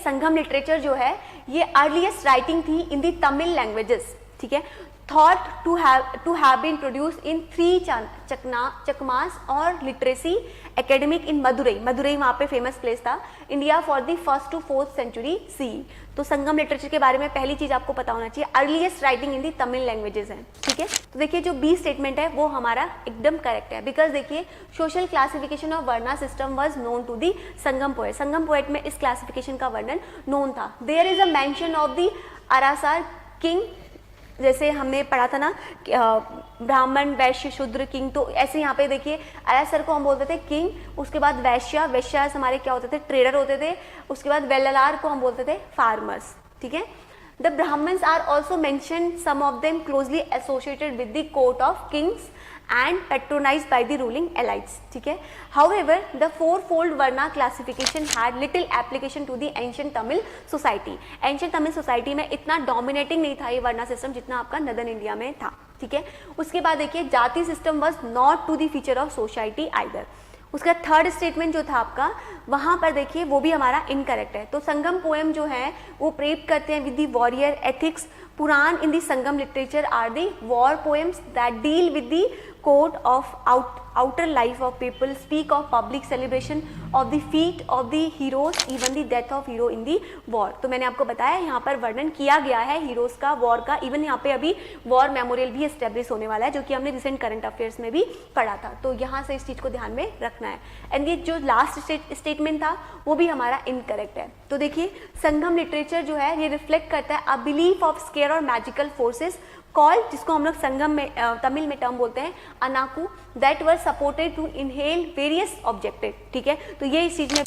संगम literature जो है ये अर्लीस्ट राइटिंग थी इन दी तमिल लैंग्वेजेस, ठीक है, thought to have been produced in 3 चकमास और literacy academic in Madurai, Madurai वहाँ पे फेमस प्लेस था, India for the 1st to 4th century C. तो संगम लिटरेचर के बारे में पहली चीज आपको पता होना चाहिए, earliest writing in the Tamil languages है, ठीक है। तो देखिए जो बी स्टेटमेंट है वो हमारा एकदम करेक्ट है, बिकॉज देखिए social classification of varna system was known to the Sangam poet, Sangam poet में इस क्लासिफिकेशन का वर्णन नोन था। There is a mention of the arasar king, जैसे हमने पढ़ा था ना ब्राह्मण वैश्य शूद्र किंग, तो ऐसे यहाँ पे देखिए अरासर को हम बोलते थे किंग, उसके बाद वैश्य, वैश्य हमारे क्या होते थे, ट्रेडर होते थे, उसके बाद वेल्लार को हम बोलते थे फार्मर्स, ठीक है। The Brahmins are also mention, some of them closely associated with the court of kings and patronized by the ruling elites, ठीक है। However, the fourfold Varna classification had little application to the ancient Tamil society. Ancient Tamil society में इतना dominating नहीं था ये वर्ना system जितना आपका northern India में था, ठीक है। उसके बाद देखिए जाति system was not to the feature of society either. उसका थर्ड स्टेटमेंट जो था आपका वहां पर देखिए वो भी हमारा इनकरेक्ट है। तो संगम पोएम जो है वो प्रेप करते हैं with the warrior ethics, Purana in the Sangam literature are the war poems that deal with the code of outer life of people, speak of public celebration of the feat of the heroes, even the death of hero in the war। तो मैंने आपको बताया यहाँ पर वर्णन किया गया है हीरोज का, वॉर का, इवन यहाँ पे अभी वॉर मेमोरियल भी एस्टेब्लिश होने वाला है जो कि हमने रिसेंट करंट अफेयर्स में भी पढ़ा था, तो यहाँ से इस चीज को ध्यान में रखना है। एंड ये जो लास्ट स्टेटमेंट था वो भी हमारा इनकरेक्ट है। तो देखिए संगम लिटरेचर जो है ये रिफ्लेक्ट करता है अ बिलीफ ऑफ स्केयर और मैजिकल फोर्सेस कॉल, जिसको हम लोग संगम में तमिल में टर्म बोलते हैं अनाकू, that were supported to inhale various objective, ठीक है। तो ये इस चीज में